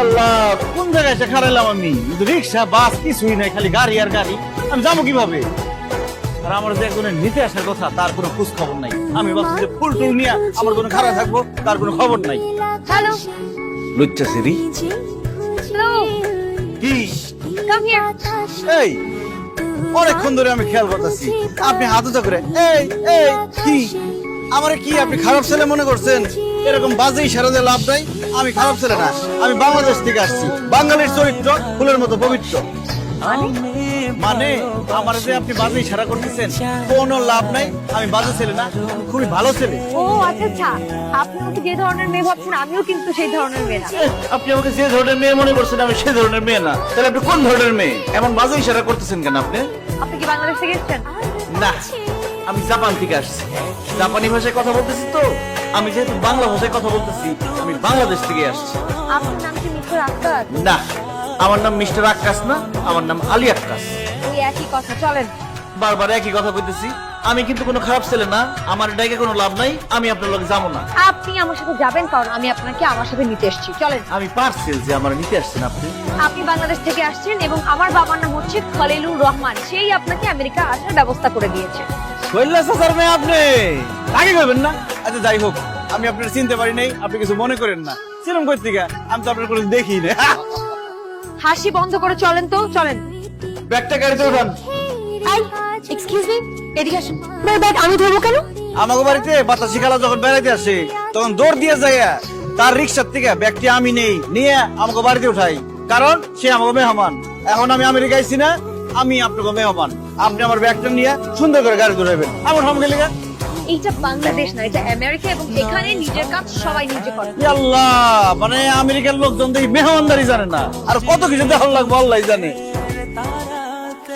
আল্লাহ, কোন জায়গায় এসে খারাইলাম আমি? রিক্সা বাস কিছুই নাই, খালি গাড়ি আর গাড়ি। আমি যাবো কিভাবে? আর আমার যে একজনের নিতে আসার কথা, তার কোনো খোঁজ খবর নাই। আমি ভাবছি যে ফুল টুল নিয়ে আমার কোনো খারাপ থাকবো, তার কোনো খবর নাই। হ্যালো লুচ্চা সিরি হ্যালো কি? Come here. এই অনেকক্ষণ ধরে আমি খেয়াল করতেছি আপনি হাতে করে এই এই কি আমারে কি আপনি খারাপ ছেলে মনে করছেন? এরকম বাজে ইশারা দিয়ে লাভ নাই। আমি খারাপ ছেলে না, আমি বাংলাদেশ থেকে আসছি। বাঙালির চরিত্র ফুলের মতো পবিত্র। মানে আমার যে আপনি বাজে ইশারা করতেছেন, কোনো লাভ নাই। আমি বাজে ছেলে না, আমি খুবই ভালো ছেলে। ও আচ্ছা আচ্ছা, আপনি আমাকে যে ধরনের মেয়ে ভাবছেন আমিও কিন্তু সেই ধরনের মেয়ে না। আপনি আমাকে যে ধরনের মেয়ে মনে করছেন, আমি সেই ধরনের মেয়ে না। তাহলে আপনি কোন ধরনের মেয়ে? এমন বাজে ইশারা করতেছেন কেন আপনি? আপনি কি বাংলাদেশ থেকে এসেছেন? না, আমি জাপান থেকে আসছি। জাপানি ভাষায় কথা বলতেছি তো। আমি যেহেতু বাংলা ভাষায় কথা বলতেছি, আমি বাংলাদেশ থেকে আসছি। আপনার নাম কি মিস্টার আক্তার? না, আমার নাম মিস্টার আক্কাস না, আমার নাম আলী আক্কাস। ওই একই কথা, চলেন। বারবার একই কথা কইতেছি। আমি কিন্তু কোনো খারাপ ছেলে না, আমার ডাইকে কোনো লাভ নাই। আমি আপনার লগে যাবো না। আপনি আমার সাথে যাবেন কারণ আমি আপনাকে আমার সাথে নিতে এসেছি, চলেন। আমি পার্সেল যে আমার নিতে আসছেন আপনি। আপনি বাংলাদেশ থেকে আসছেন এবং আমার বাবার নাম হচ্ছে খলিলুর রহমান, সেই আপনাকে আমেরিকা আসার ব্যবস্থা করে দিয়েছে। কইলা স্যার মেয়ে আপনি আগে কইবেন না? আচ্ছা যাই হোক, আমি আপনার চিনতে পারি নাই, আপনি কিছু মনে করেন না। ছিলাম কই থেকে? আমি তো আপনার কোনো দেখি না। হাসি বন্ধ করে চলেন তো, চলেন। ব্যাগটা গাড়িতে উঠান। এক্সকিউজ মি, এদিকে আসুন। আপনার ব্যাগ আমি ধরবো কেন? আমাকে বাড়িতে বাতাসি খালা যখন বেড়াইতে আসে, তখন দৌড় দিয়ে যায় তার রিক্সার থেকে ব্যাগটি আমি নেই, নিয়ে আমাকে বাড়িতে উঠাই। কারণ সে আমাকে মেহমান। এখন আমি আমেরিকা আইছি না, আমি আপনাকে মেহমান। আপনি আমার ব্যাগটা নিয়ে সুন্দর করে গাড়ি ধরাবেন। আমার সামনে গেলে এইটা বাংলাদেশ না, এটা আমেরিকা এবং এখানে নিজের কাজ সবাই নিজে করে। আল্লাহ, মানে আমেরিকার লোকজন দেখি মেহমানদারি জানে না, আর কত কিছু দেখার লাগবে আল্লাহ জানে।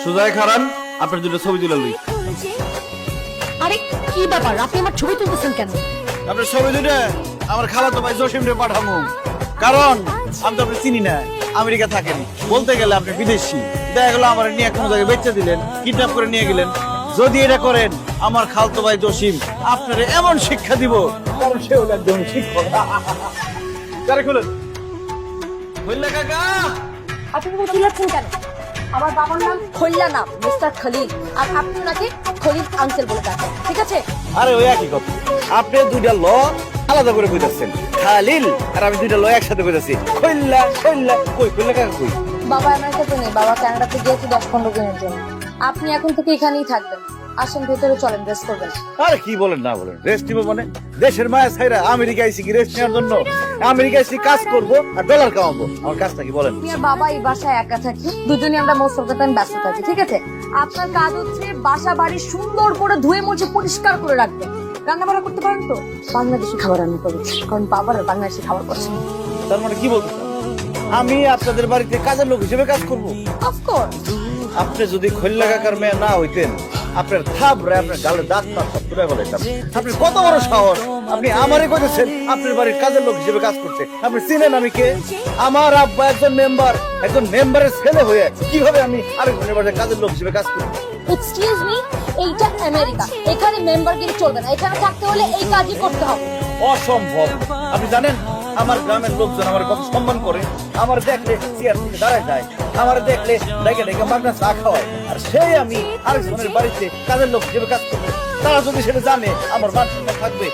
সুজায় খারান, আপনার দুটো ছবি তুলে লই। আরে কি ব্যাপার, আপনি আমার ছবি তুলতেছেন কেন? আপনার ছবি দুটো আমার খালাতো ভাই জসিম রে পাঠামু। কারণ আমি তো আপনি চিনি না, আমেরিকা থাকেন। বলতে গেলে আপনি বিদেশি। দেখা গেল আমার নিয়ে কোনো জায়গায় বেচে দিলেন, কিডন্যাপ করে নিয়ে গেলেন। যদি এটা করেন, আমার খালতো ভাই জসিম আপনার এমন শিক্ষা দিব, কারণ সে হলো একজন শিক্ষক। গাড়ি খুলেন। বললে কাকা, আপনি তো চিল্লাচ্ছেন কেন? আমার বাবার নাম খলিলা না, মিস্টার খলিল। আর আপনি ওনাকে খলিল আঙ্কেল বলে ডাকেন, ঠিক আছে? আরে ওই একই কথা। আপনি দুইটা ল আলাদা করে কইতাছেন, খালিল আর আমি দুইটা ল একসাথে কইতাছি। কইল্লা কইল্লা কই কইল্লা কাকা কই? বাবা আমেরিকাতে নেই, বাবা কানাডাতে গিয়েছে 10-15 দিনের জন্য। আপনি এখন থেকে এখানেই থাকবেন। আসেন ভেতরে চলেন, রেস্ট করবেন। আরে কি বলেন না বলেন, রেস্ট নিব মানে? দেশের মায়া ছাইরা আমেরিকা আইছি কি রেস্ট নেওয়ার জন্য? আমেরিকা আইছি কাজ করব আর ডলার কামাবো। আমার কাজটা কি বলেন? আমি আর বাবা এই বাসায় একা থাকি, দুজনই আমরা মোস্ট অফ দ্য টাইম ব্যস্ত থাকি, ঠিক আছে? আপনার কাজ হচ্ছে বাসা বাড়ি সুন্দর করে ধুয়ে মুছে পরিষ্কার করে রাখবেন। রান্না বান্না করতে পারেন তো? বাংলাদেশি খাবার রান্না করবেন, কারণ বাবার বাংলাদেশি খাবার পছন্দ। তার মানে কি বলতে আমি আপনাদের বাড়িতে কাজের লোক হিসেবে কাজ করব? অফকোর্স। আপনি যদি খৈল্লা কাকার মেয়ে না হইতেন, আপনার থাপড়ে আপনার গালে দাঁত পা সব তুলে ফেলাইতাম। আপনি কত বড় সাহস, আপনি আমারে কইতেছেন আপনার বাড়ির কাজের লোক হিসেবে কাজ করতে? আপনি চিনেন আমি কে? আমার আব্বা একজন মেম্বারের ছেলে হয়ে কিভাবে আমি আরেকজনের বাড়ির কাজের লোক হিসেবে কাজ করব? এক্সকিউজ মি, এইটা আমেরিকা, এখানে মেম্বারগিরি চলবে না। এখানে থাকতে হলে এই কাজই করতে হবে। অসম্ভব। আপনি জানেন আমার গ্রামের লোকজন আমার কত সম্মান করে? আমার দেখলে চেয়ার থেকে দাঁড়ায় যায়, আমার দেখলে ডেকে ডেকে মাগনা চা খাওয়ায়। আর সেই আমি আরেকজনের বাড়িতে কাজের লোক হিসেবে কাজ করবো? তারা যদি সেটা জানে, আমার মান সম্মান থাকবে?